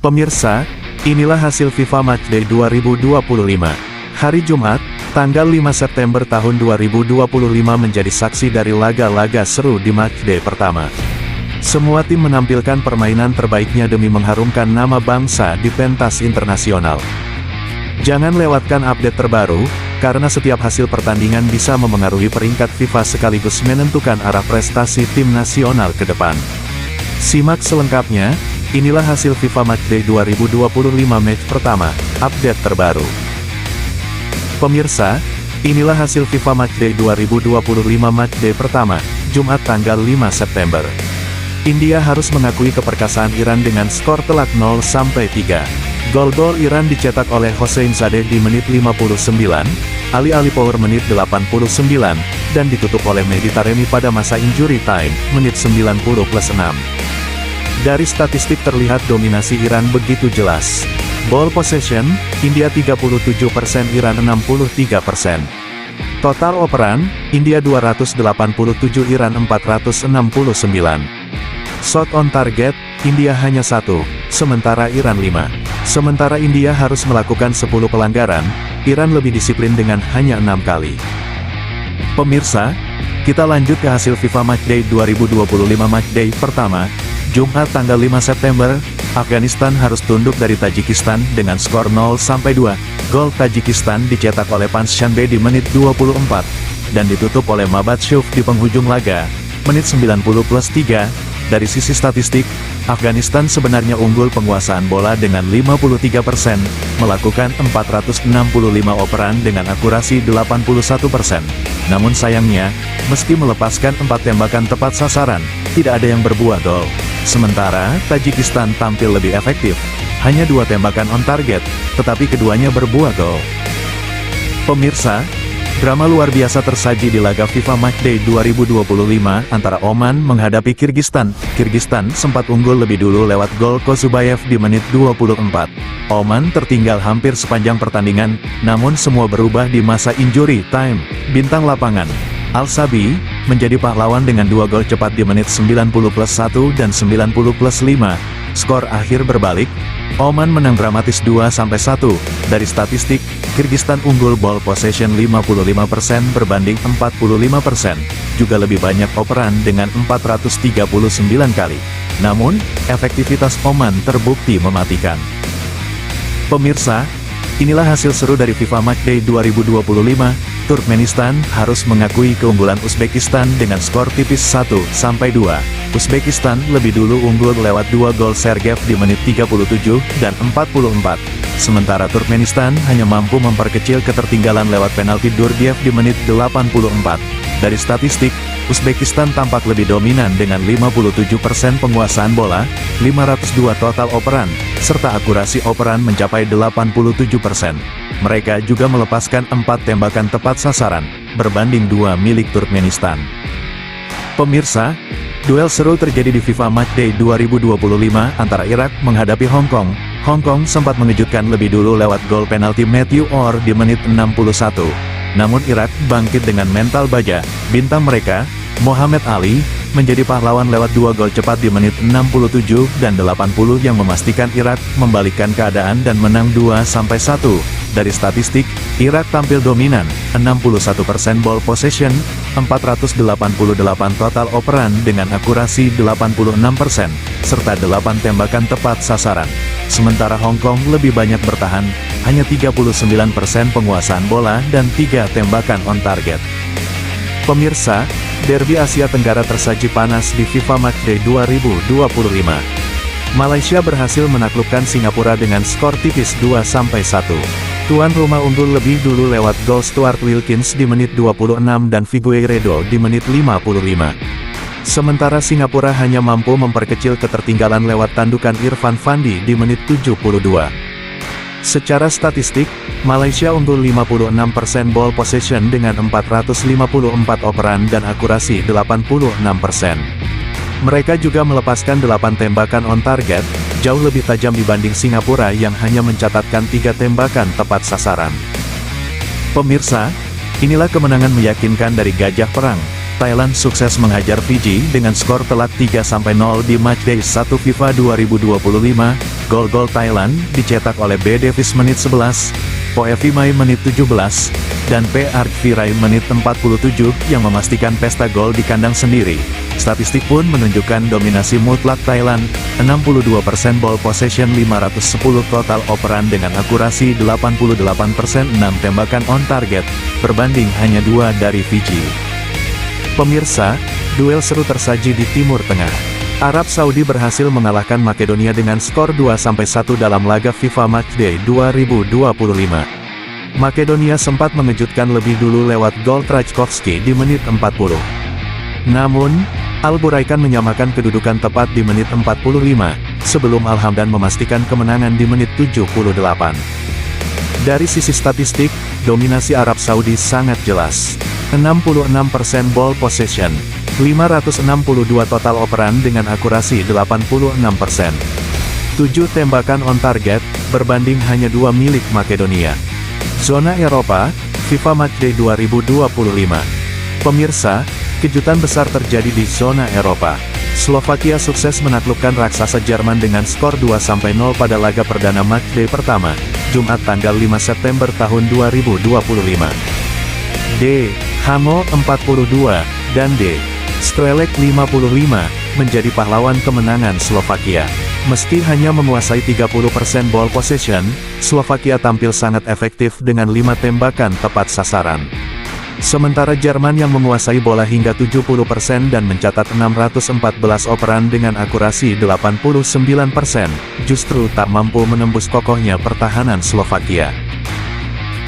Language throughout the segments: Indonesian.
Pemirsa, inilah hasil FIFA Matchday 2025. Hari Jumat, tanggal 5 September tahun 2025 menjadi saksi dari laga-laga seru di Matchday pertama. Semua tim menampilkan permainan terbaiknya demi mengharumkan nama bangsa di pentas internasional. Jangan lewatkan update terbaru, karena setiap hasil pertandingan bisa memengaruhi peringkat FIFA sekaligus menentukan arah prestasi tim nasional ke depan. Simak selengkapnya. Inilah hasil FIFA Matchday 2025 match pertama, update terbaru. Pemirsa, inilah hasil FIFA Matchday 2025 Matchday pertama, Jumat tanggal 5 September. India harus mengakui keperkasaan Iran dengan skor telak 0-3. Gol-gol Iran dicetak oleh Hossein Zadeh di menit 59, Ali Alipour menit 89, dan ditutup oleh Mehdi Taremi pada masa injury time, menit 90+6. Dari statistik terlihat dominasi Iran begitu jelas. Ball possession, India 37%, Iran 63%. Total operan, India 287, Iran 469. Shot on target, India hanya 1, sementara Iran 5. Sementara India harus melakukan 10 pelanggaran, Iran lebih disiplin dengan hanya 6 kali. Pemirsa, kita lanjut ke hasil FIFA Matchday 2025 Matchday pertama, Jumat tanggal 5 September, Afghanistan harus tunduk dari Tajikistan dengan skor 0-2. Gol Tajikistan dicetak oleh Panshanbe di menit 24, dan ditutup oleh Mabatshuf di penghujung laga, menit 90+3. Dari sisi statistik, Afghanistan sebenarnya unggul penguasaan bola dengan 53%, melakukan 465 operan dengan akurasi 81%. Namun sayangnya, meski melepaskan 4 tembakan tepat sasaran, tidak ada yang berbuah gol. Sementara, Tajikistan tampil lebih efektif, hanya 2 tembakan on target, tetapi keduanya berbuah gol. Pemirsa, drama luar biasa tersaji di laga FIFA Matchday 2025 antara Oman menghadapi Kirgistan. Kirgistan sempat unggul lebih dulu lewat gol Kozubayev di menit 24. Oman tertinggal hampir sepanjang pertandingan, namun semua berubah di masa injury time. Bintang lapangan Al-Sabi menjadi pahlawan dengan 2 gol cepat di menit 90+1 dan 90+5. Skor akhir berbalik, Oman menang dramatis 2-1. Dari statistik, Kirgistan unggul ball possession 55% berbanding 45%, juga lebih banyak operan dengan 439 kali. Namun, efektivitas Oman terbukti mematikan. Pemirsa, inilah hasil seru dari FIFA Matchday 2025. Turkmenistan harus mengakui keunggulan Uzbekistan dengan skor tipis 1-2. Uzbekistan lebih dulu unggul lewat 2 gol Sergev di menit 37 dan 44. Sementara Turkmenistan hanya mampu memperkecil ketertinggalan lewat penalti Durdiev di menit 84. Dari statistik, Uzbekistan tampak lebih dominan dengan 57% penguasaan bola, 502 total operan, serta akurasi operan mencapai 87%. Mereka juga melepaskan 4 tembakan tepat sasaran, berbanding 2 milik Turkmenistan. Pemirsa, duel seru terjadi di FIFA Matchday 2025 antara Irak menghadapi Hong Kong. Hong Kong sempat mengejutkan lebih dulu lewat gol penalti Matthew Orr di menit 61. Namun Irak bangkit dengan mental baja. Bintang mereka, Mohamed Ali, menjadi pahlawan lewat 2 gol cepat di menit 67 dan 80 yang memastikan Irak membalikkan keadaan dan menang 2-1. Dari statistik, Irak tampil dominan, 61% ball possession, 488 total operan dengan akurasi 86%, serta 8 tembakan tepat sasaran. Sementara Hong Kong lebih banyak bertahan, hanya 39% penguasaan bola dan 3 tembakan on target. Pemirsa, derby Asia Tenggara tersaji panas di FIFA Matchday 2025. Malaysia berhasil menaklukkan Singapura dengan skor tipis 2-1. Tuan rumah unggul lebih dulu lewat gol Stuart Wilkins di menit 26 dan Figueiredo di menit 55. Sementara Singapura hanya mampu memperkecil ketertinggalan lewat tandukan Irfan Fandi di menit 72. Secara statistik, Malaysia unggul 56% ball possession dengan 454 operan dan akurasi 86%. Mereka juga melepaskan 8 tembakan on target, jauh lebih tajam dibanding Singapura yang hanya mencatatkan 3 tembakan tepat sasaran. Pemirsa, inilah kemenangan meyakinkan dari Gajah Perang. Thailand sukses menghajar Fiji dengan skor telak 3-0 di Matchday 1 FIFA 2025. Gol-gol Thailand dicetak oleh B. Davis menit 11, Poevimai menit 17, dan P. Argvirai menit 47 yang memastikan pesta gol di kandang sendiri. Statistik pun menunjukkan dominasi mutlak Thailand, 62% ball possession 510 total operan dengan akurasi 88%, 6 tembakan on target, berbanding hanya 2 dari Fiji. Pemirsa, duel seru tersaji di Timur Tengah. Arab Saudi berhasil mengalahkan Makedonia dengan skor 2-1 dalam laga FIFA Matchday 2025. Makedonia sempat mengejutkan lebih dulu lewat gol Trajkovski di menit 40. Namun, Al-Buraikan menyamakan kedudukan tepat di menit 45, sebelum Al-Hamdan memastikan kemenangan di menit 78. Dari sisi statistik, dominasi Arab Saudi sangat jelas. 66% ball possession, 562 total operan dengan akurasi 86%. 7 tembakan on target, berbanding hanya 2 milik Makedonia. Zona Eropa, FIFA Matchday 2025. Pemirsa, kejutan besar terjadi di zona Eropa. Slovakia sukses menaklukkan raksasa Jerman dengan skor 2-0 pada laga perdana Matchday pertama, Jumat tanggal 5 September tahun 2025. D. Hamo 42, dan D. Strelec 55, menjadi pahlawan kemenangan Slovakia. Meski hanya menguasai 30% ball possession, Slovakia tampil sangat efektif dengan 5 tembakan tepat sasaran. Sementara Jerman yang menguasai bola hingga 70% dan mencatat 614 operan dengan akurasi 89%, justru tak mampu menembus kokohnya pertahanan Slovakia.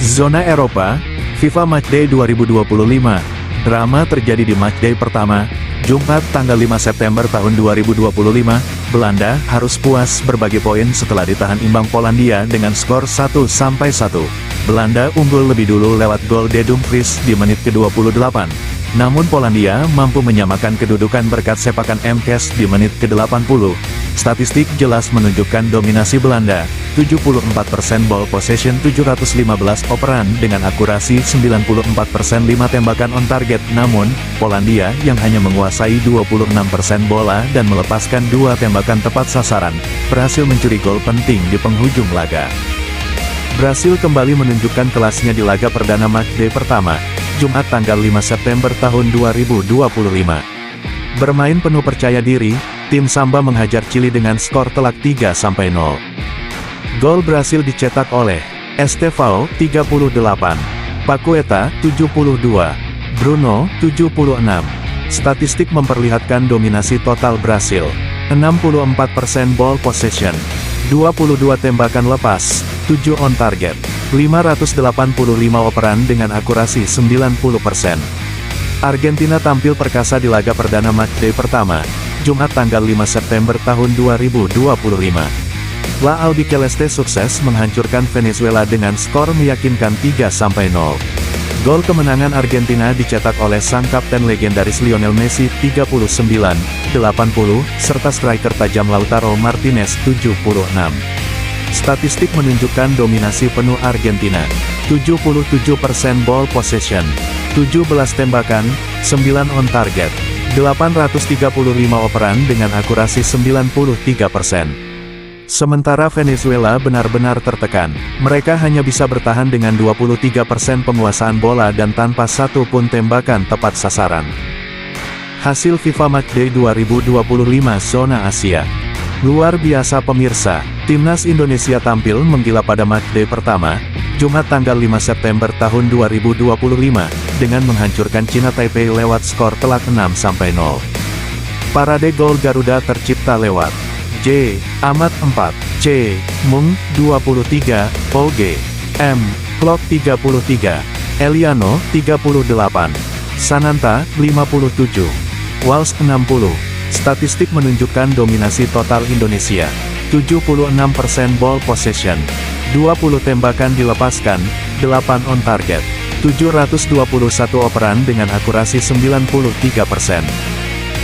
Zona Eropa, FIFA Matchday 2025. Drama terjadi di Matchday pertama, Jumat tanggal 5 September tahun 2025, Belanda harus puas berbagi poin setelah ditahan imbang Polandia dengan skor 1-1. Belanda unggul lebih dulu lewat gol De Dumfries di menit ke-28. Namun Polandia mampu menyamakan kedudukan berkat sepakan MKes di menit ke-80. Statistik jelas menunjukkan dominasi Belanda, 74% ball possession 715 operan dengan akurasi 94%, 5 tembakan on target. Namun, Polandia yang hanya menguasai 26% bola dan melepaskan 2 tembakan tepat sasaran, berhasil mencuri gol penting di penghujung laga. Brasil kembali menunjukkan kelasnya di laga perdana Matchday pertama, Jumat tanggal 5 September tahun 2025. Bermain penuh percaya diri, tim Samba menghajar Chili dengan skor telak 3-0. Gol Brasil dicetak oleh Estevão 38, Paqueta 72, Bruno 76. Statistik memperlihatkan dominasi total Brasil, 64% ball possession, 22 tembakan lepas, 7 on target, 585 operan dengan akurasi 90%. Argentina tampil perkasa di laga perdana Matchday pertama, Jumat tanggal 5 September tahun 2025. La Albiceleste sukses menghancurkan Venezuela dengan skor meyakinkan 3-0. Gol kemenangan Argentina dicetak oleh sang kapten legendaris Lionel Messi 39, 80, serta striker tajam Lautaro Martinez 76. Statistik menunjukkan dominasi penuh Argentina, 77% ball possession, 17 tembakan, 9 on target, 835 operan dengan akurasi 93%. Sementara Venezuela benar-benar tertekan, mereka hanya bisa bertahan dengan 23% penguasaan bola dan tanpa satu pun tembakan tepat sasaran. Hasil FIFA Matchday 2025 Zona Asia. Luar biasa pemirsa, Timnas Indonesia tampil menggila pada Matchday pertama, Jumat tanggal 5 September tahun 2025, dengan menghancurkan China Taipei lewat skor telak 6-0. Parade gol Garuda tercipta lewat J. Ahmad 4, C. Mung 23, OG, M. Klok 33, Eliano 38, Sananta 57, Wals 60. Statistik menunjukkan dominasi total Indonesia, 76% ball possession, 20 tembakan dilepaskan, 8 on target, 721 operan dengan akurasi 93%.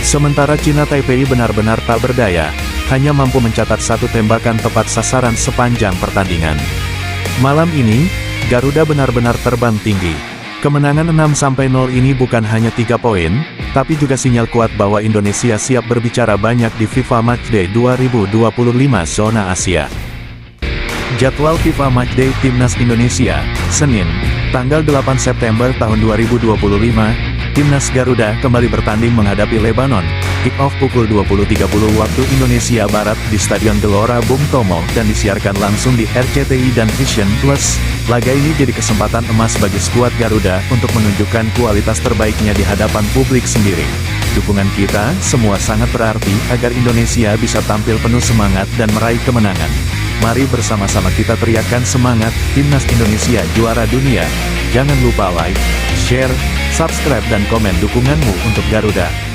Sementara China Taipei benar-benar tak berdaya, hanya mampu mencatat satu tembakan tepat sasaran sepanjang pertandingan. Malam ini, Garuda benar-benar terbang tinggi. Kemenangan 6-0 ini bukan hanya 3 poin, tapi juga sinyal kuat bahwa Indonesia siap berbicara banyak di FIFA Matchday 2025 Zona Asia. Jadwal FIFA Matchday Timnas Indonesia, Senin, tanggal 8 September tahun 2025, Timnas Garuda kembali bertanding menghadapi Lebanon. Kick-off pukul 20.30 waktu Indonesia Barat di Stadion Gelora Bung Tomo dan disiarkan langsung di RCTI dan Vision Plus. Laga ini jadi kesempatan emas bagi skuad Garuda untuk menunjukkan kualitas terbaiknya di hadapan publik sendiri. Dukungan kita semua sangat berarti agar Indonesia bisa tampil penuh semangat dan meraih kemenangan. Mari bersama-sama kita teriakkan semangat, Timnas Indonesia juara dunia. Jangan lupa like, share, subscribe dan komen dukunganmu untuk Garuda.